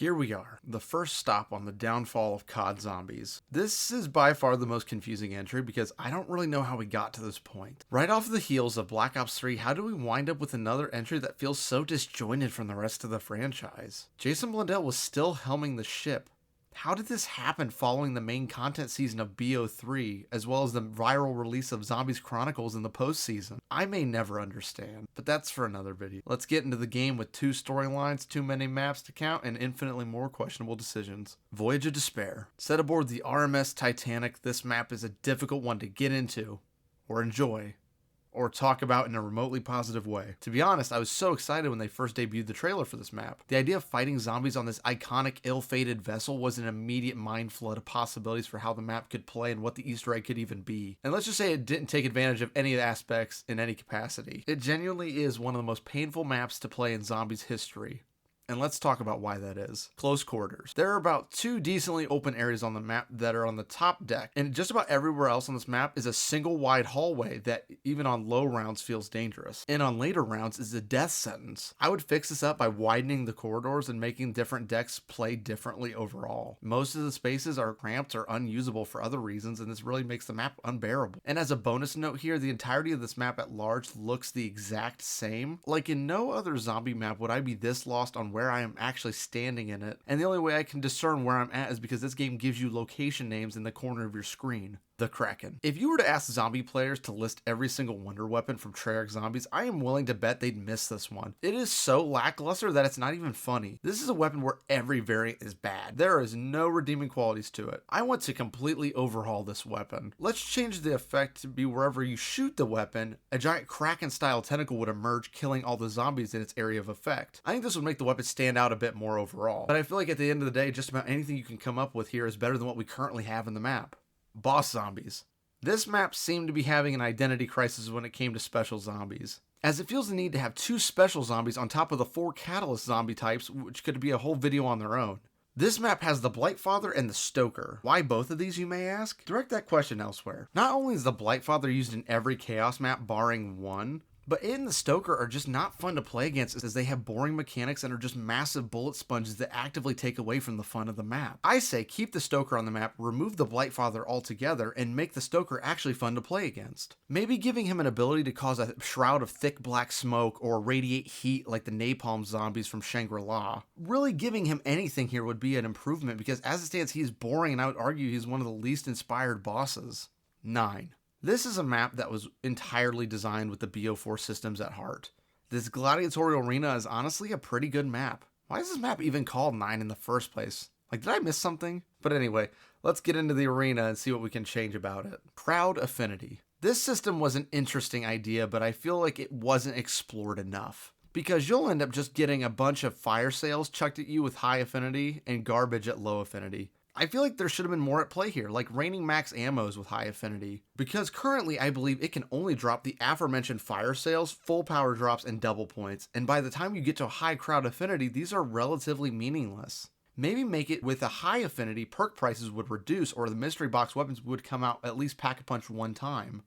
Here we are, the first stop on the downfall of COD zombies. This is by far the most confusing entry because I don't really know how we got to this point. Right off the heels of Black Ops 3, how do we wind up with another entry that feels so disjointed from the rest of the franchise? Jason Blundell was still helming the ship. How did this happen following the main content season of BO4, as well as the viral release of Zombies Chronicles in the postseason? I may never understand, but that's for another video. Let's get into the game with 2 storylines, too many maps to count, and infinitely more questionable decisions. Voyage of Despair. Set aboard the RMS Titanic, this map is a difficult one to get into, or enjoy, or talk about in a remotely positive way. To be honest, I was so excited when they first debuted the trailer for this map. The idea of fighting zombies on this iconic, ill-fated vessel was an immediate mind flood of possibilities for how the map could play and what the Easter egg could even be. And let's just say it didn't take advantage of any of the aspects in any capacity. It genuinely is one of the most painful maps to play in Zombies history. And let's talk about why that is. Close quarters. There are about 2 decently open areas on the map that are on the top deck, and just about everywhere else on this map is a single wide hallway that even on low rounds feels dangerous. And on later rounds is a death sentence. I would fix this up by widening the corridors and making different decks play differently overall. Most of the spaces are cramped or unusable for other reasons, and this really makes the map unbearable. And as a bonus note here, the entirety of this map at large looks the exact same. Like in no other zombie map would I be this lost on where I am actually standing in it, and the only way I can discern where I'm at is because this game gives you location names in the corner of your screen. The Kraken. If you were to ask zombie players to list every single wonder weapon from Treyarch Zombies, I am willing to bet they'd miss this one. It is so lackluster that it's not even funny. This is a weapon where every variant is bad. There is no redeeming qualities to it. I want to completely overhaul this weapon. Let's change the effect to be wherever you shoot the weapon, a giant Kraken style tentacle would emerge, killing all the zombies in its area of effect. I think this would make the weapon stand out a bit more overall. But I feel like at the end of the day, just about anything you can come up with here is better than what we currently have in the map. Boss zombies. This map seemed to be having an identity crisis when it came to special zombies, as it feels the need to have 2 special zombies on top of the 4 catalyst zombie types, which could be a whole video on their own. This map has the Blightfather and the Stoker. Why both of these, you may ask? Direct that question elsewhere. Not only is the Blightfather used in every Chaos map barring one, but it and the Stoker are just not fun to play against as they have boring mechanics and are just massive bullet sponges that actively take away from the fun of the map. I say keep the Stoker on the map, remove the Blightfather altogether, and make the Stoker actually fun to play against. Maybe giving him an ability to cause a shroud of thick black smoke or radiate heat like the napalm zombies from Shangri-La. Really giving him anything here would be an improvement because as it stands he is boring and I would argue he's one of the least inspired bosses. 9. This is a map that was entirely designed with the BO4 systems at heart. This gladiatorial arena is honestly a pretty good map. Why is this map even called 9 in the first place? Like, did I miss something? But anyway, let's get into the arena and see what we can change about it. Crowd affinity. This system was an interesting idea, but I feel like it wasn't explored enough. Because you'll end up just getting a bunch of fire sales chucked at you with high affinity and garbage at low affinity. I feel like there should have been more at play here, like raining max ammos with high affinity. Because currently I believe it can only drop the aforementioned fire sales, full power drops, and double points, and by the time you get to a high crowd affinity, these are relatively meaningless. Maybe make it with a high affinity, perk prices would reduce, or the mystery box weapons would come out at least pack-a-punch one time.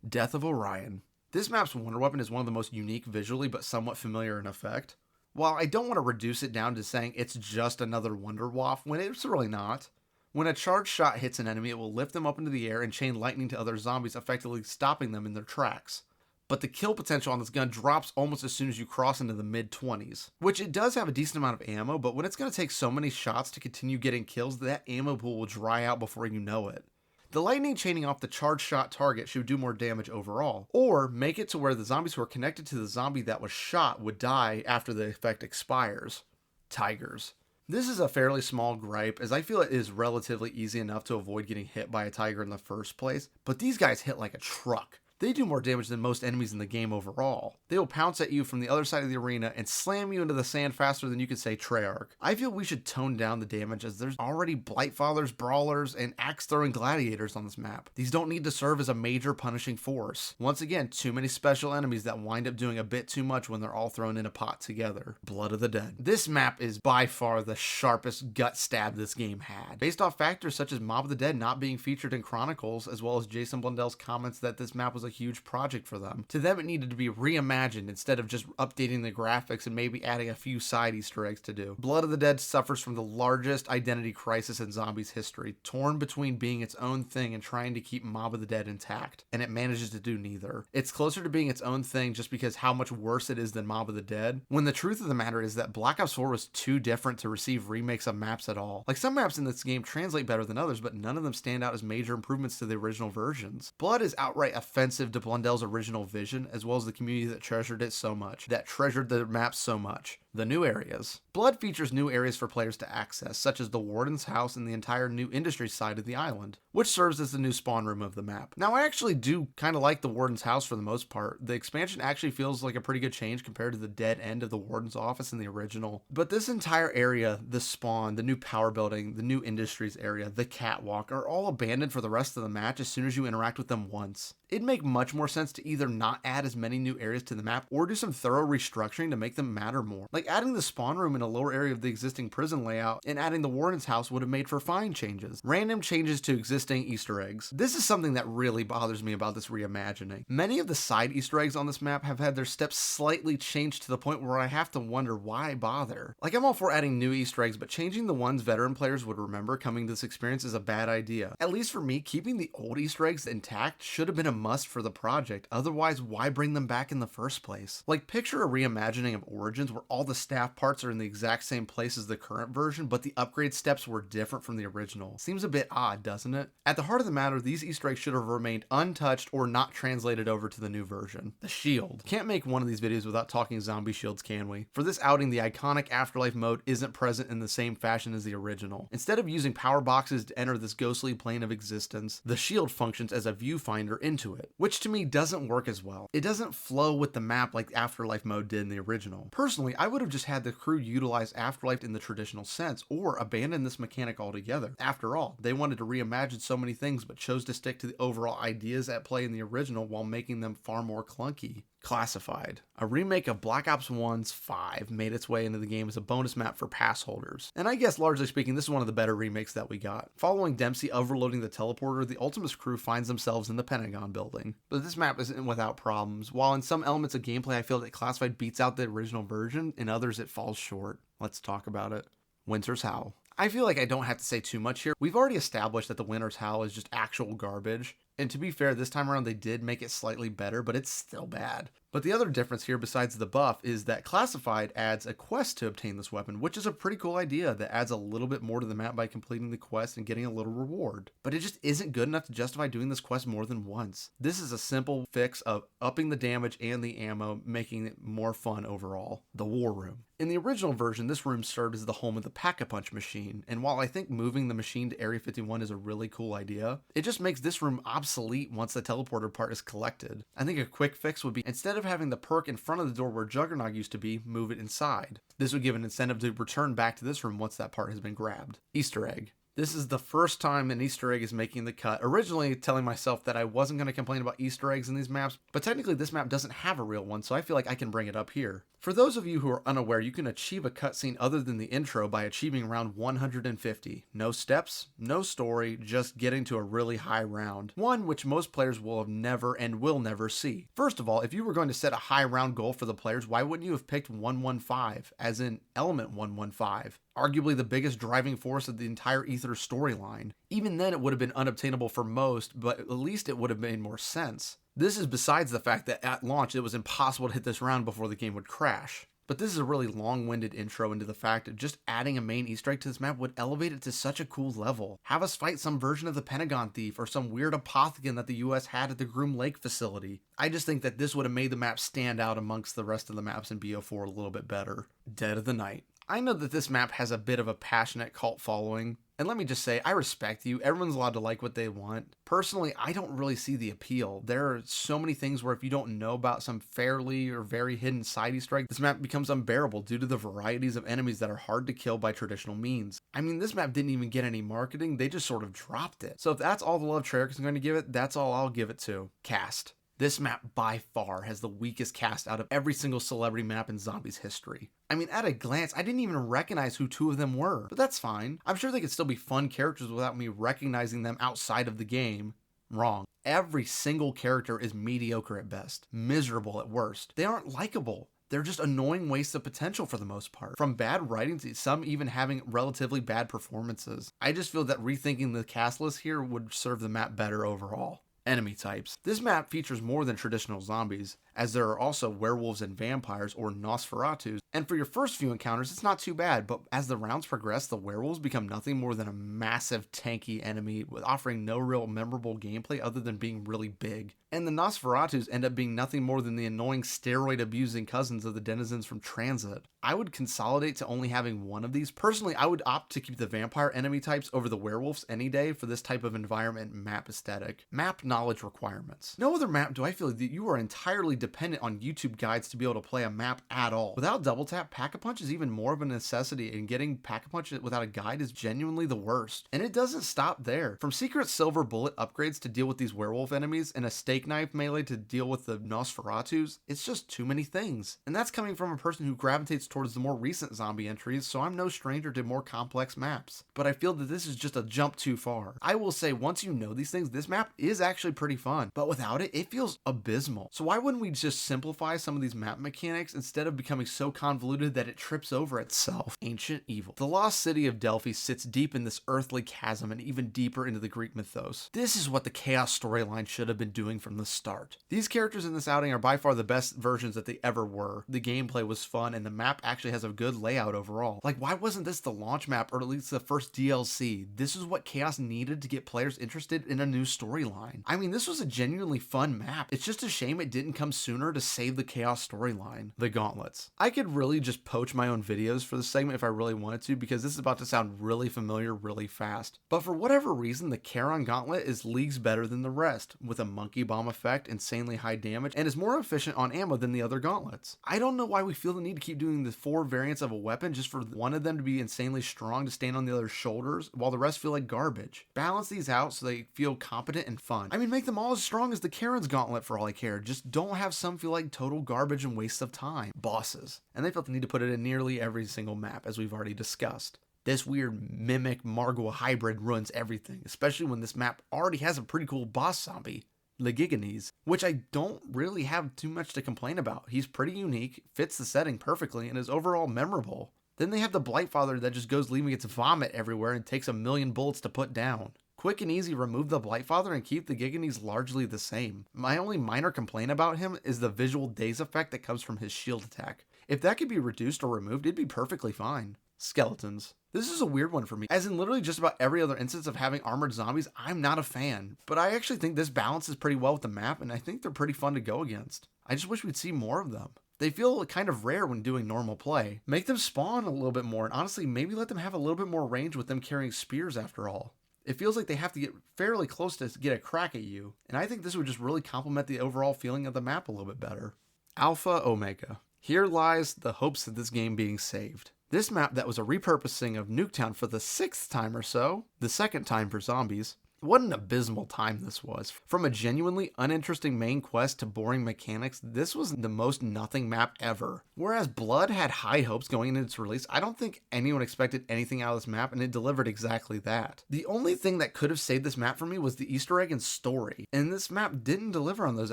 Death of Orion. This map's wonder weapon is one of the most unique visually, but somewhat familiar in effect. While I don't want to reduce it down to saying it's just another Wonder Waff, when it's really not. When a charged shot hits an enemy, it will lift them up into the air and chain lightning to other zombies, effectively stopping them in their tracks. But the kill potential on this gun drops almost as soon as you cross into the mid-20s. Which it does have a decent amount of ammo, but when it's going to take so many shots to continue getting kills, that ammo pool will dry out before you know it. The lightning chaining off the charged shot target should do more damage overall, or make it to where the zombies who are connected to the zombie that was shot would die after the effect expires. Tigers. This is a fairly small gripe, as I feel it is relatively easy enough to avoid getting hit by a tiger in the first place, but these guys hit like a truck. They do more damage than most enemies in the game overall. They will pounce at you from the other side of the arena and slam you into the sand faster than you could say Treyarch. I feel we should tone down the damage as there's already Blightfathers, Brawlers, and axe-throwing gladiators on this map. These don't need to serve as a major punishing force. Once again, too many special enemies that wind up doing a bit too much when they're all thrown in a pot together. Blood of the Dead. This map is by far the sharpest gut stab this game had. Based off factors such as Mob of the Dead not being featured in Chronicles, as well as Jason Blundell's comments that this map was a huge project for them. To them, it needed to be reimagined instead of just updating the graphics and maybe adding a few side Easter eggs to do. Blood of the Dead suffers from the largest identity crisis in zombies history, torn between being its own thing and trying to keep Mob of the Dead intact, and it manages to do neither. It's closer to being its own thing just because how much worse it is than Mob of the Dead, when the truth of the matter is that Black Ops 4 was too different to receive remakes of maps at all. Like, some maps in this game translate better than others, but none of them stand out as major improvements to the original versions. Blood is outright offensive to Blundell's original vision, as well as the community that treasured it so much, that treasured the maps so much. The new areas. Blood features new areas for players to access, such as the Warden's house and the entire new industry side of the island, which serves as the new spawn room of the map. Now, I actually do kind of like the Warden's house for the most part. The expansion actually feels like a pretty good change compared to the dead end of the Warden's office in the original. But this entire area, the spawn, the new power building, the new industries area, the catwalk, are all abandoned for the rest of the match as soon as you interact with them once. It'd make much more sense to either not add as many new areas to the map or do some thorough restructuring to make them matter more. Like, adding the spawn room in a lower area of the existing prison layout and adding the Warden's house would have made for fine changes. Random changes to existing Easter eggs. This is something that really bothers me about this reimagining. Many of the side Easter eggs on this map have had their steps slightly changed to the point where I have to wonder why bother. Like, I'm all for adding new Easter eggs, but changing the ones veteran players would remember coming to this experience is a bad idea. At least for me, keeping the old Easter eggs intact should have been a must for the project. Otherwise, why bring them back in the first place? Like, picture a reimagining of Origins where all the staff parts are in the exact same place as the current version, but the upgrade steps were different from the original. Seems a bit odd, doesn't it? At the heart of the matter, these Easter eggs should have remained untouched or not translated over to the new version. The shield. Can't make one of these videos without talking zombie shields, can we? For this outing, the iconic Afterlife mode isn't present in the same fashion as the original. Instead of using power boxes to enter this ghostly plane of existence, the shield functions as a viewfinder into it, which to me doesn't work as well. It doesn't flow with the map like Afterlife mode did in the original. Personally, I would have just had the crew utilize Afterlife in the traditional sense, or abandon this mechanic altogether. After all, they wanted to reimagine so many things but chose to stick to the overall ideas at play in the original while making them far more clunky. Classified. A remake of Black Ops 1's 5 made its way into the game as a bonus map for pass holders. And I guess largely speaking, this is one of the better remakes that we got. Following Dempsey overloading the teleporter, the Ultimates crew finds themselves in the Pentagon building. But this map isn't without problems. While in some elements of gameplay I feel that Classified beats out the original version, in others it falls short. Let's talk about it. Winter's Howl. I feel like I don't have to say too much here. We've already established that the Winter's Howl is just actual garbage. And to be fair, this time around they did make it slightly better, but it's still bad. But the other difference here besides the buff is that Classified adds a quest to obtain this weapon, which is a pretty cool idea that adds a little bit more to the map by completing the quest and getting a little reward. But it just isn't good enough to justify doing this quest more than once. This is a simple fix of upping the damage and the ammo, making it more fun overall. The War Room. In the original version, this room served as the home of the Pack-a-Punch machine, and while I think moving the machine to Area 51 is a really cool idea, it just makes this room obsolete once the teleporter part is collected. I think a quick fix would be, instead of having the perk in front of the door where Juggernaut used to be, move it inside. This would give an incentive to return back to this room once that part has been grabbed. Easter egg. This is the first time an Easter egg is making the cut. Originally telling myself that I wasn't going to complain about Easter eggs in these maps, but technically this map doesn't have a real one, so I feel like I can bring it up here. For those of you who are unaware, you can achieve a cutscene other than the intro by achieving round 150. No steps, no story, just getting to a really high round. One which most players will have never and will never see. First of all, if you were going to set a high round goal for the players, why wouldn't you have picked 115, as in Element 115? Arguably the biggest driving force of the entire Ether storyline. Even then it would have been unobtainable for most, but at least it would have made more sense. This is besides the fact that at launch it was impossible to hit this round before the game would crash. But this is a really long-winded intro into the fact that just adding a main Easter egg to this map would elevate it to such a cool level. Have us fight some version of the Pentagon Thief or some weird apothecon that the US had at the Groom Lake facility. I just think that this would have made the map stand out amongst the rest of the maps in BO4 a little bit better. Dead of the Night. I know that this map has a bit of a passionate cult following, and let me just say, I respect you. Everyone's allowed to like what they want. Personally, I don't really see the appeal. There are so many things where if you don't know about some fairly or very hidden side Easter egg, this map becomes unbearable due to the varieties of enemies that are hard to kill by traditional means. I mean, this map didn't even get any marketing, they just sort of dropped it. So if that's all the love Treyarch is going to give it, that's all I'll give it to. Cast. This map by far has the weakest cast out of every single celebrity map in Zombies history. I mean, at a glance, I didn't even recognize who two of them were, but that's fine. I'm sure they could still be fun characters without me recognizing them outside of the game. Wrong. Every single character is mediocre at best, miserable at worst. They aren't likable. They're just annoying wastes of potential for the most part. From bad writing to some even having relatively bad performances. I just feel that rethinking the cast list here would serve the map better overall. Enemy types. This map features more than traditional zombies, as there are also werewolves and vampires or Nosferatus, and for your first few encounters it's not too bad, but as the rounds progress the werewolves become nothing more than a massive tanky enemy with offering no real memorable gameplay other than being really big. And the Nosferatus end up being nothing more than the annoying steroid abusing cousins of the denizens from Transit. I would consolidate to only having one of these. Personally, I would opt to keep the vampire enemy types over the werewolves any day for this type of environment and map aesthetic. Map knowledge requirements. No other map do I feel that you are entirely dependent on YouTube guides to be able to play a map at all. Without double tap, Pack-a-Punch is even more of a necessity, and getting Pack-a-Punch without a guide is genuinely the worst. And it doesn't stop there. From secret silver bullet upgrades to deal with these werewolf enemies and a steak knife melee to deal with the Nosferatus, it's just too many things. And that's coming from a person who gravitates towards the more recent zombie entries, so I'm no stranger to more complex maps. But I feel that this is just a jump too far. I will say, once you know these things, this map is actually pretty fun, but without it, it feels abysmal. So why wouldn't we just simplify some of these map mechanics instead of becoming so convoluted that it trips over itself? Ancient evil. The lost city of Delphi sits deep in this earthly chasm and even deeper into the Greek mythos. This is what the Chaos storyline should have been doing from the start. These characters in this outing are by far the best versions that they ever were. The gameplay was fun and the map actually has a good layout overall. Like, why wasn't this the launch map or at least the first DLC? This is what Chaos needed to get players interested in a new storyline. I mean, this was a genuinely fun map. It's just a shame it didn't come sooner to save the Chaos storyline. The gauntlets. I could really just poach my own videos for this segment if I really wanted to, because this is about to sound really familiar really fast. But for whatever reason, the Charon gauntlet is leagues better than the rest, with a monkey bomb effect, insanely high damage, and is more efficient on ammo than the other gauntlets. I don't know why we feel the need to keep doing the 4 variants of a weapon just for one of them to be insanely strong to stand on the other's shoulders, while the rest feel like garbage. Balance these out so they feel competent and fun. I mean, make them all as strong as the Charon's gauntlet for all I care. Just don't have some feel like total garbage and waste of time. Bosses. And they felt the need to put it in nearly every single map, as we've already discussed. This weird mimic Margwa hybrid ruins everything, especially when this map already has a pretty cool boss zombie, Legiganes, which I don't really have too much to complain about. He's pretty unique, fits the setting perfectly, and is overall memorable. Then they have the Blightfather that just goes leaving its vomit everywhere and takes a million bullets to put down. Quick and easy, remove the Blightfather and keep the Giganes largely the same. My only minor complaint about him is the visual daze effect that comes from his shield attack. If that could be reduced or removed, it'd be perfectly fine. Skeletons. This is a weird one for me, as in literally just about every other instance of having armored zombies, I'm not a fan. But I actually think this balances pretty well with the map, and I think they're pretty fun to go against. I just wish we'd see more of them. They feel kind of rare when doing normal play. Make them spawn a little bit more, and honestly, maybe let them have a little bit more range with them carrying spears after all. It feels like they have to get fairly close to get a crack at you, and I think this would just really complement the overall feeling of the map a little bit better. Alpha Omega. Here lies the hopes of this game being saved. This map that was a repurposing of Nuketown for the 6th time or so, the 2nd time for zombies. What an abysmal time this was. From a genuinely uninteresting main quest to boring mechanics, this was the most nothing map ever. Whereas Blood had high hopes going into its release, I don't think anyone expected anything out of this map, and it delivered exactly that. The only thing that could have saved this map for me was the Easter egg and story, and this map didn't deliver on those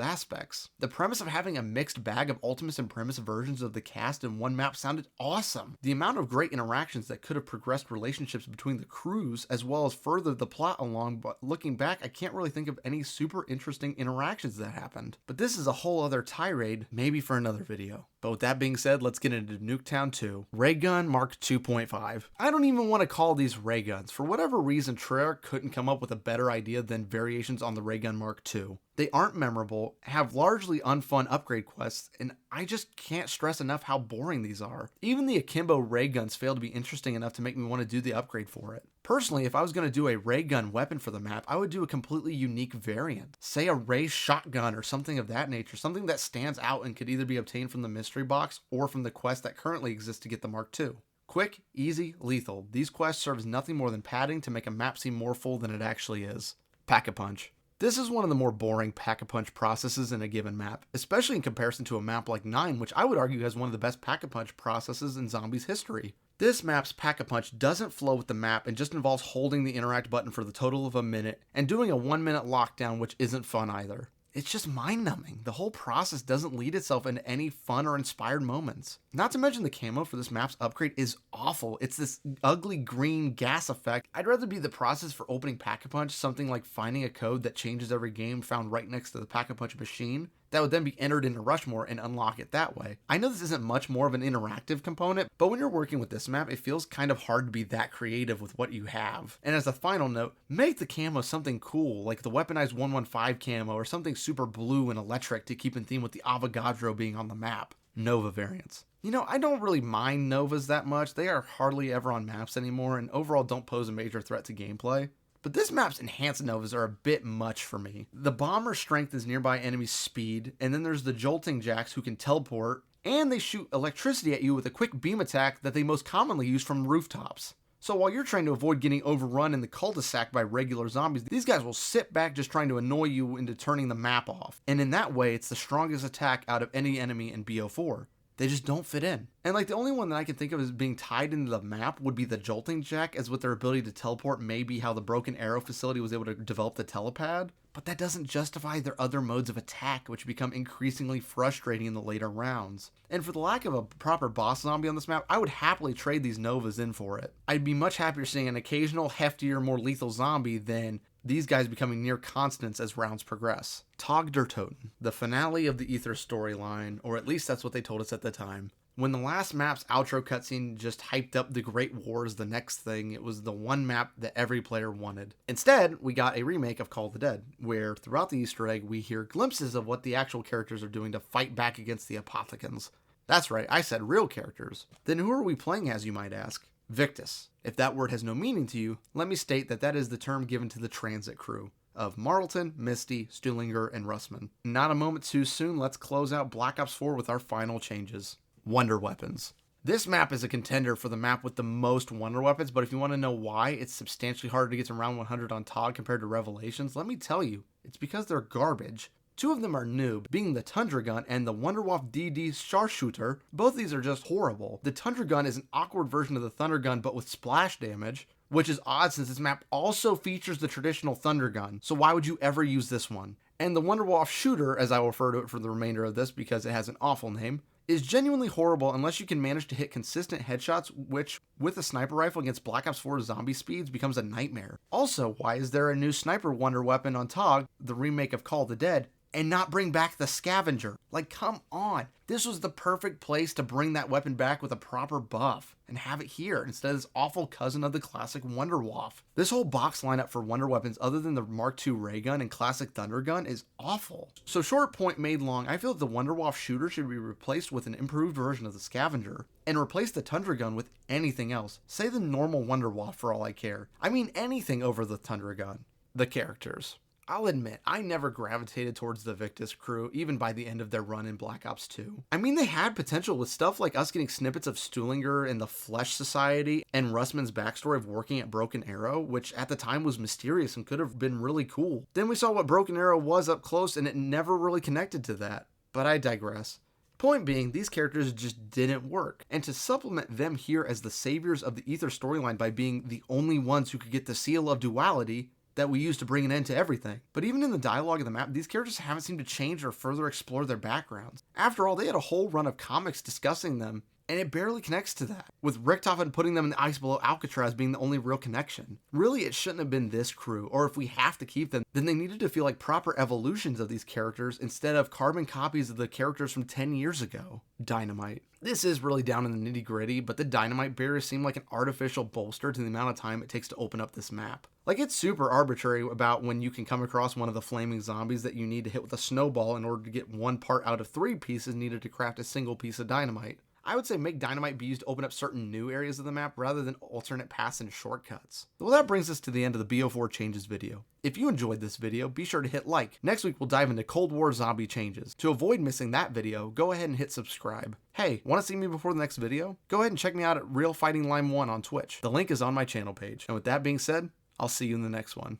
aspects. The premise of having a mixed bag of Ultimus and Primus versions of the cast in one map sounded awesome. The amount of great interactions that could have progressed relationships between the crews, as well as furthered the plot along, but looking back, I can't really think of any super interesting interactions that happened. But this is a whole other tirade, maybe for another video. But with that being said, let's get into Nuketown 2. Ray Gun Mark 2.5. I don't even want to call these ray guns. For whatever reason, Treyarch couldn't come up with a better idea than variations on the Ray Gun Mark II. They aren't memorable, have largely unfun upgrade quests, and I just can't stress enough how boring these are. Even the Akimbo ray guns fail to be interesting enough to make me want to do the upgrade for it. Personally, if I was going to do a ray gun weapon for the map, I would do a completely unique variant. Say a ray shotgun or something of that nature, something that stands out and could either be obtained from the mystery box or from the quest that currently exists to get the Mark II. Quick, easy, lethal. These quests serve as nothing more than padding to make a map seem more full than it actually is. Pack-a-Punch. This is one of the more boring pack-a-punch processes in a given map, especially in comparison to a map like 9, which I would argue has one of the best pack-a-punch processes in Zombies history. This map's Pack-a-Punch doesn't flow with the map and just involves holding the interact button for the total of a minute and doing a 1-minute lockdown, which isn't fun either. It's just mind-numbing. The whole process doesn't lead itself into any fun or inspired moments. Not to mention the camo for this map's upgrade is awful. It's this ugly green gas effect. I'd rather be the process for opening Pack-a-Punch something like finding a code that changes every game found right next to the Pack-a-Punch machine that would then be entered into Rushmore and unlock it that way. I know this isn't much more of an interactive component, but when you're working with this map, it feels kind of hard to be that creative with what you have. And as a final note, make the camo something cool, like the weaponized 115 camo or something super blue and electric to keep in theme with the Avogadro being on the map. Nova variants. You know, I don't really mind Novas that much. They are hardly ever on maps anymore and overall don't pose a major threat to gameplay. But this map's enhanced Novas are a bit much for me. The bomber strengthens nearby enemies' speed, and then there's the jolting jacks who can teleport, and they shoot electricity at you with a quick beam attack that they most commonly use from rooftops. So while you're trying to avoid getting overrun in the cul-de-sac by regular zombies, these guys will sit back just trying to annoy you into turning the map off. And in that way, it's the strongest attack out of any enemy in BO4. They just don't fit in. And like the only one that I can think of as being tied into the map would be the jolting jack, as with their ability to teleport may be how the Broken Arrow facility was able to develop the telepad. But that doesn't justify their other modes of attack, which become increasingly frustrating in the later rounds. And for the lack of a proper boss zombie on this map, I would happily trade these Novas in for it. I'd be much happier seeing an occasional, heftier, more lethal zombie than these guys becoming near constants as rounds progress. Tog der Toten, the finale of the Ether storyline, or at least that's what they told us at the time. When the last map's outro cutscene just hyped up the Great War as the next thing, it was the one map that every player wanted. Instead, we got a remake of Call of the Dead, where throughout the Easter egg we hear glimpses of what the actual characters are doing to fight back against the Apothicons. That's right, I said real characters. Then who are we playing as, you might ask? Victus. If that word has no meaning to you, let me state that that is the term given to the transit crew of Marlton, Misty, Stuhlinger, and Russman. Not a moment too soon, let's close out Black Ops 4 with our final changes. Wonder weapons. This map is a contender for the map with the most wonder weapons, but if you want to know why it's substantially harder to get to round 100 on TOG compared to Revelations, let me tell you, it's because they're garbage. Two of them are new, being the Tundra Gun and the Wunderwaffe DD Sharpshooter. Both of these are just horrible. The Tundra Gun is an awkward version of the Thunder Gun but with splash damage, which is odd since this map also features the traditional Thunder Gun, so why would you ever use this one? And the Wunderwaffe Shooter, as I will refer to it for the remainder of this because it has an awful name, is genuinely horrible unless you can manage to hit consistent headshots, which, with a sniper rifle against Black Ops 4 zombie speeds, becomes a nightmare. Also, why is there a new sniper wonder weapon on TOG, the remake of Call of the Dead, and not bring back the Scavenger? Like, come on. This was the perfect place to bring that weapon back with a proper buff and have it here instead of this awful cousin of the classic Wunderwaffe. This whole box lineup for wonder weapons other than the Mark II ray gun and classic Thunder Gun is awful. So short point made long, I feel that the Wunderwaffe Shooter should be replaced with an improved version of the Scavenger and replace the Tundra Gun with anything else. Say the normal Wunderwaffe for all I care. I mean anything over the Tundra Gun. The characters. I'll admit, I never gravitated towards the Victus crew, even by the end of their run in Black Ops 2. I mean, they had potential with stuff like us getting snippets of Stuhlinger and the Flesh Society, and Russman's backstory of working at Broken Arrow, which at the time was mysterious and could have been really cool. Then we saw what Broken Arrow was up close, and it never really connected to that. But I digress. Point being, these characters just didn't work, and to supplement them here as the saviors of the Ether storyline by being the only ones who could get the seal of duality that we use to bring an end to everything. But even in the dialogue of the map, these characters haven't seemed to change or further explore their backgrounds. After all, they had a whole run of comics discussing them, and it barely connects to that, with Richtofen putting them in the ice below Alcatraz being the only real connection. Really, it shouldn't have been this crew, or if we have to keep them, then they needed to feel like proper evolutions of these characters instead of carbon copies of the characters from 10 years ago. Dynamite. This is really down in the nitty gritty, but the dynamite barriers seem like an artificial bolster to the amount of time it takes to open up this map. Like, it's super arbitrary about when you can come across one of the flaming zombies that you need to hit with a snowball in order to get one part out of 3 pieces needed to craft a single piece of dynamite. I would say make dynamite be used to open up certain new areas of the map rather than alternate paths and shortcuts. Well, that brings us to the end of the BO4 changes video. If you enjoyed this video, be sure to hit like. Next week we'll dive into Cold War zombie changes. To avoid missing that video, go ahead and hit subscribe. Hey, want to see me before the next video? Go ahead and check me out at Real Fighting Lime 1 on Twitch. The link is on my channel page. And with that being said, I'll see you in the next one.